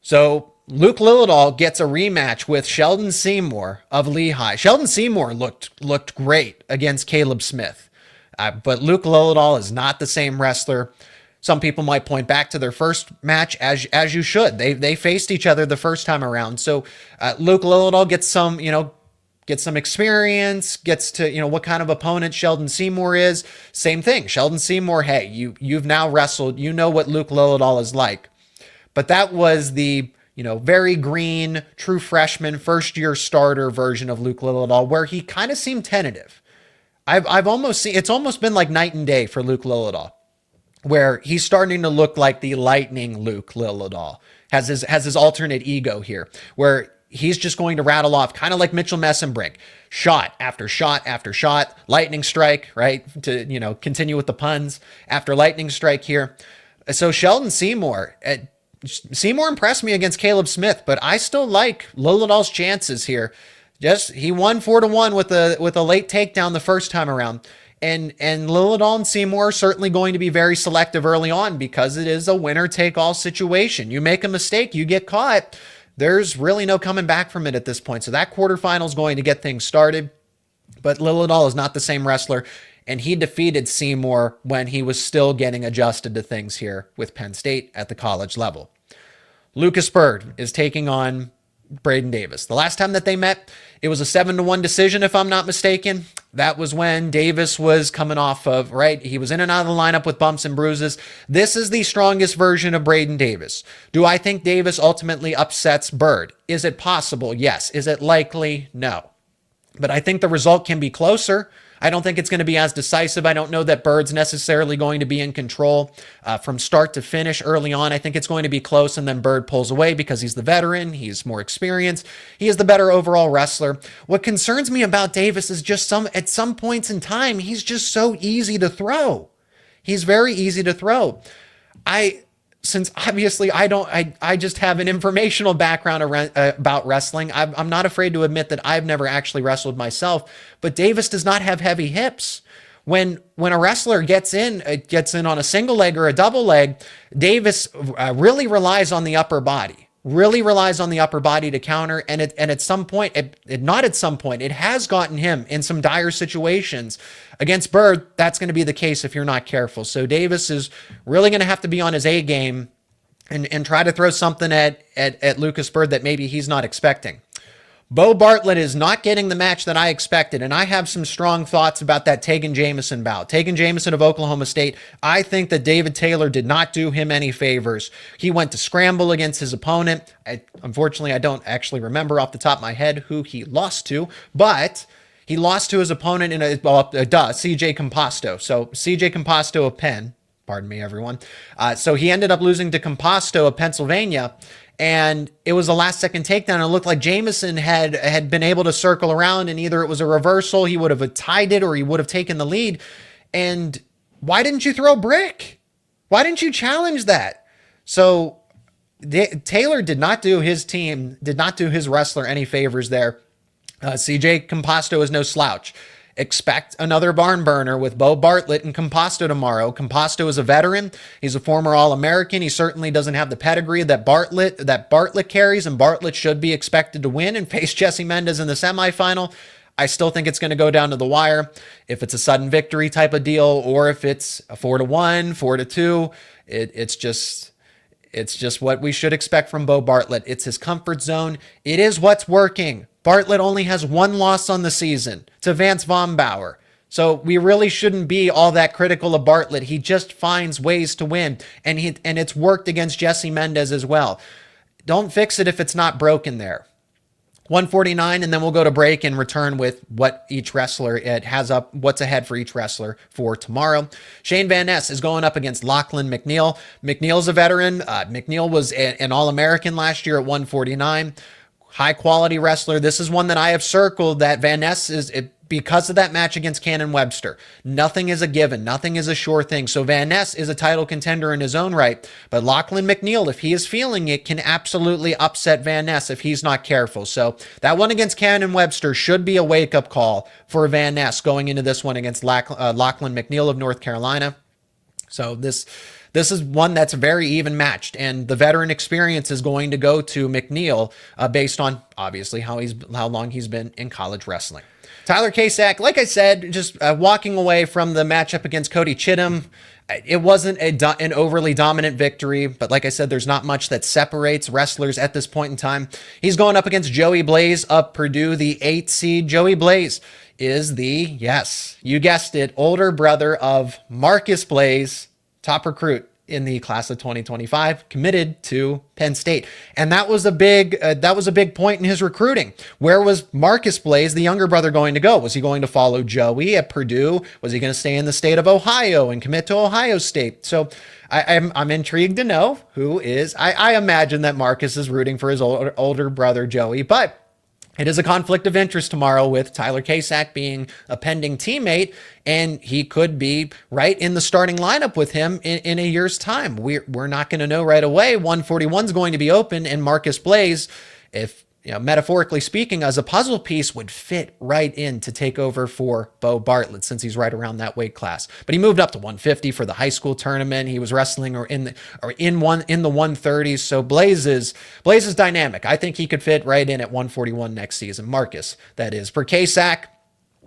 So Luke Lillidahl gets a rematch with Sheldon Seymour of Lehigh. Sheldon Seymour looked great against Caleb Smith, but Luke Lillidahl is not the same wrestler. Some people might point back to their first match, as you should. They faced each other the first time around. So Luke Lillidahl gets some experience, gets to, what kind of opponent Sheldon Seymour is. Same thing. Sheldon Seymour, hey, you've now wrestled. You know what Luke Lillidahl is like. But that was the, very green, true freshman, first-year starter version of Luke Lillidahl, where he kind of seemed tentative. I've almost seen, it's almost been like night and day for Luke Lillidahl, where he's starting to look like the lightning Luke Lillidahl, has his alternate ego here, where he's just going to rattle off, kind of like Mitchell Messenbrink, shot after shot after shot, lightning strike, right? To, continue with the puns, after lightning strike here. So Sheldon Seymour impressed me against Caleb Smith, but I still like Lillidahl's chances here. He won 4-1 with a late takedown the first time around. And Lillidahl and Seymour are certainly going to be very selective early on because it is a winner-take-all situation. You make a mistake, you get caught. There's really no coming back from it at this point. So that quarterfinal is going to get things started. But Lillidahl is not the same wrestler, and he defeated Seymour when he was still getting adjusted to things here with Penn State at the college level. Lucas Byrd is taking on Braden Davis. The last time that they met, it was a 7-1 decision, if I'm not mistaken. That was when Davis was coming off of, right? He was in and out of the lineup with bumps and bruises. This is the strongest version of Braden Davis. Do I think Davis ultimately upsets Byrd? Is it possible? Yes. Is it likely? No. But I think the result can be closer. I don't think it's going to be as decisive. I don't know that Byrd's necessarily going to be in control from start to finish early on. I think it's going to be close, and then Byrd pulls away because he's the veteran. He's more experienced. He is the better overall wrestler. What concerns me about Davis is just at some points in time, he's just so easy to throw. He's very easy to throw. Since obviously I just have an informational background about wrestling, I'm not afraid to admit that I've never actually wrestled myself, but Davis does not have heavy hips. When a wrestler gets in on a single leg or a double leg, Davis really relies on the upper body. To counter, and at some point, it has gotten him in some dire situations. Against Byrd, that's going to be the case if you're not careful. So Davis is really going to have to be on his A game and try to throw something at Lucas Byrd that maybe he's not expecting. Bo Bartlett is not getting the match that I expected, and I have some strong thoughts about that Tegan Jamison bout. Tegan Jamison of Oklahoma State, I think that David Taylor did not do him any favors. He went to scramble against his opponent. Unfortunately, I don't actually remember off the top of my head who he lost to, but he lost to his opponent in CJ Composto. So CJ Composto of Penn, pardon me, everyone. So he ended up losing to Composto of Pennsylvania, and it was a last-second takedown. And it looked like Jamison had been able to circle around, and either it was a reversal, he would have tied it, or he would have taken the lead. And why didn't you throw a brick? Why didn't you challenge that? So Taylor did not do his wrestler any favors there. CJ Composto is no slouch. Expect another barn burner with Bo Bartlett and Composto tomorrow. Composto is a veteran. He's a former All-American. He certainly doesn't have the pedigree that Bartlett carries, and Bartlett should be expected to win and face Jesse Mendez in the semifinal. I still think it's going to go down to the wire. If it's a sudden victory type of deal, or if it's a 4-1, 4-2, it's just what we should expect from Bo Bartlett. It's his comfort zone. It is what's working. Bartlett only has one loss on the season to Vance Vombauer. So we really shouldn't be all that critical of Bartlett. He just finds ways to win, and it's worked against Jesse Mendez as well. Don't fix it if it's not broken there. 149, and then we'll go to break and return with what each wrestler what's ahead for each wrestler for tomorrow. Shane Van Ness is going up against Lachlan McNeil. McNeil's a veteran. McNeil was an All-American last year at 149. High quality wrestler. This is one that I have circled that Van Ness because of that match against Cannon Webster. Nothing is a given. Nothing is a sure thing. So Van Ness is a title contender in his own right. But Lachlan McNeil, if he is feeling it, can absolutely upset Van Ness if he's not careful. So that one against Cannon Webster should be a wake-up call for Van Ness going into this one against Lachlan McNeil of North Carolina. So this is one that's very even matched, and the veteran experience is going to go to McNeil based on obviously how long he's been in college wrestling. Tyler Kack, like I said, just walking away from the matchup against Cody Chittum. It wasn't an overly dominant victory, but like I said, there's not much that separates wrestlers at this point in time. He's going up against Joey Blaze of Purdue, the 8th seed. Joey Blaze is the, yes, you guessed it, older brother of Marcus Blaze, top recruit in the class of 2025, committed to Penn State. And that was a big point in his recruiting. Where was Marcus Blaze, the younger brother, going to go? Was he going to follow Joey at Purdue? Was he going to stay in the state of Ohio and commit to Ohio State? So I'm intrigued to know who is. I imagine that Marcus is rooting for his older brother Joey, but it is a conflict of interest tomorrow with Tyler Kack being a pending teammate, and he could be right in the starting lineup with him in a year's time. We're not going to know right away. 141 is going to be open, and Marcus Blaze, if metaphorically speaking, as a puzzle piece, would fit right in to take over for Bo Bartlett since he's right around that weight class. But he moved up to 150 for the high school tournament. He was wrestling in the 130s. So Blaze is dynamic. I think he could fit right in at 141 next season. Marcus, that is. For Kack,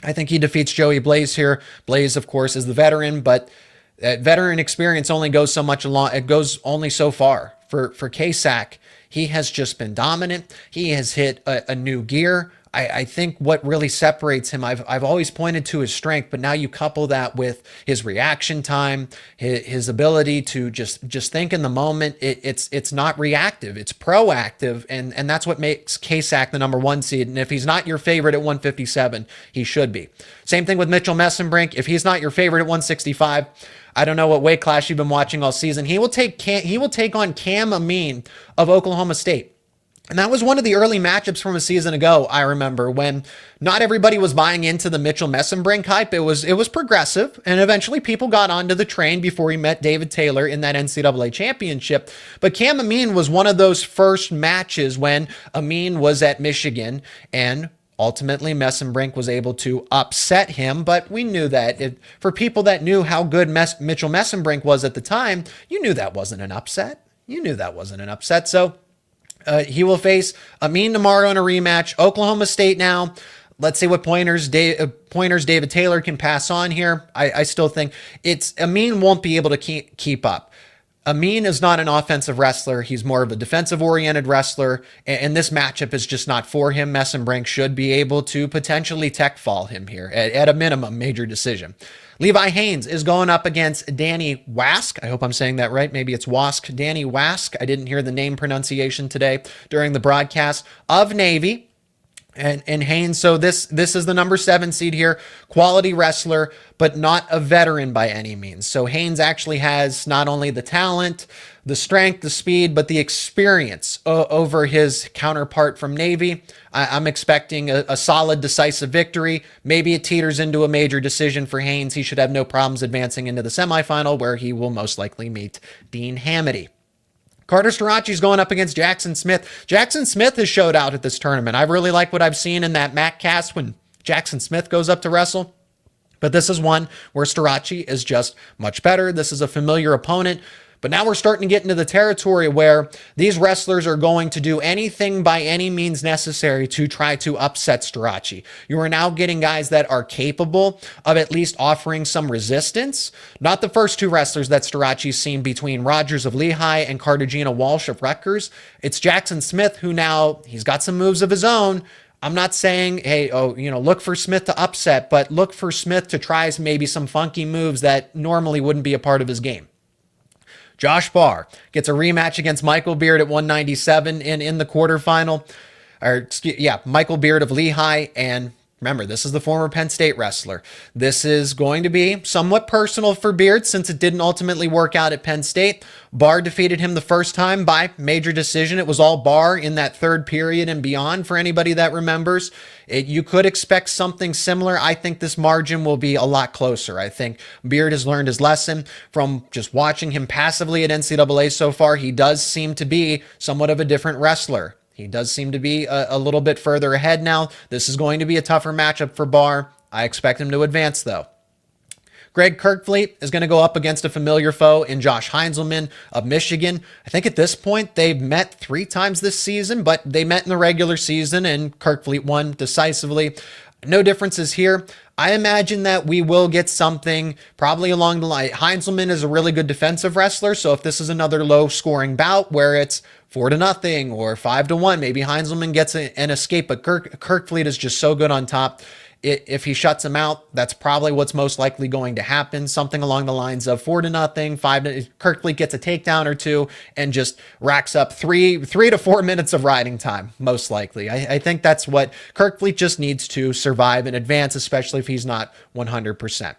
I think he defeats Joey Blaze here. Blaze, of course, is the veteran, but veteran experience only goes so much along. It goes only so far. For Kack, he has just been dominant. He has hit a new gear. I think what really separates him, I've always pointed to his strength, but now you couple that with his reaction time, his ability to just think in the moment. It's not reactive, it's proactive, and that's what makes Kack the number 1 seed. And if he's not your favorite at 157, he should be. Same thing with Mitchell Messenbrink. If he's not your favorite at 165, I don't know what weight class you've been watching all season. He will take on Cam Amin of Oklahoma State. And that was one of the early matchups from a season ago, I remember, when not everybody was buying into the Mitchell Messenbrink hype. It was progressive, and eventually people got onto the train before he met David Taylor in that NCAA championship. But Cam Amin was one of those first matches when Amin was at Michigan, and ultimately, Messenbrink was able to upset him, but we knew that. For people that knew how good Mitchell Messenbrink was at the time, you knew that wasn't an upset. So he will face Amin tomorrow in a rematch. Oklahoma State now. Let's see what pointers David Taylor can pass on here. I still think Amin won't be able to keep up. Amin is not an offensive wrestler. He's more of a defensive-oriented wrestler, and this matchup is just not for him. Messenbrink should be able to potentially tech fall him here, at a minimum, major decision. Levi Haynes is going up against Danny Wask. I hope I'm saying that right. Maybe it's Wask. Danny Wask. I didn't hear the name pronunciation today during the broadcast, of Navy. And Haynes, so this is the number 7 seed here, quality wrestler, but not a veteran by any means. So Haynes actually has not only the talent, the strength, the speed, but the experience over his counterpart from Navy. I'm expecting a solid, decisive victory. Maybe it teeters into a major decision for Haynes. He should have no problems advancing into the semifinal, where he will most likely meet Dean Hamity. Carter Starachi's going up against Jackson Smith. Jackson Smith has showed out at this tournament. I really like what I've seen in that Mac cast when Jackson Smith goes up to wrestle. But this is one where Starachi is just much better. This is a familiar opponent. But now we're starting to get into the territory where these wrestlers are going to do anything by any means necessary to try to upset Starachi. You are now getting guys that are capable of at least offering some resistance. Not the first 2 wrestlers that Starachi's seen between Rogers of Lehigh and Cartagena Walsh of Rutgers. It's Jackson Smith, who now, he's got some moves of his own. I'm not saying, hey, look for Smith to upset, but look for Smith to try maybe some funky moves that normally wouldn't be a part of his game. Josh Barr gets a rematch against Michael Beard at 197 in the quarterfinal. Michael Beard of Lehigh. And remember, this is the former Penn State wrestler. This is going to be somewhat personal for Beard since it didn't ultimately work out at Penn State. Barr defeated him the first time by major decision. It was all Barr in that 3rd period and beyond, for anybody that remembers. You could expect something similar. I think this margin will be a lot closer. I think Beard has learned his lesson from just watching him passively at NCAA so far. He does seem to be somewhat of a different wrestler. He does seem to be a little bit further ahead now. This is going to be a tougher matchup for Barr. I expect him to advance, though. Greg Kirkfleet is going to go up against a familiar foe in Josh Heinzelman of Michigan. I think at this point they've met 3 times this season, but they met in the regular season and Kirkfleet won decisively. No differences here. I imagine that we will get something probably along the line. Heinzelman is a really good defensive wrestler, so if this is another low-scoring bout where it's 4-0 or 5-1, maybe Heinzelman gets an escape, but Kirkfleet is just so good on top. If he shuts him out, that's probably what's most likely going to happen. Something along the lines of 4-0, 5. Kirkfleet gets a takedown or 2 and just racks up 3 to 4 minutes of riding time. Most likely, I think that's what Kirkfleet just needs to survive and advance, especially if he's not 100%.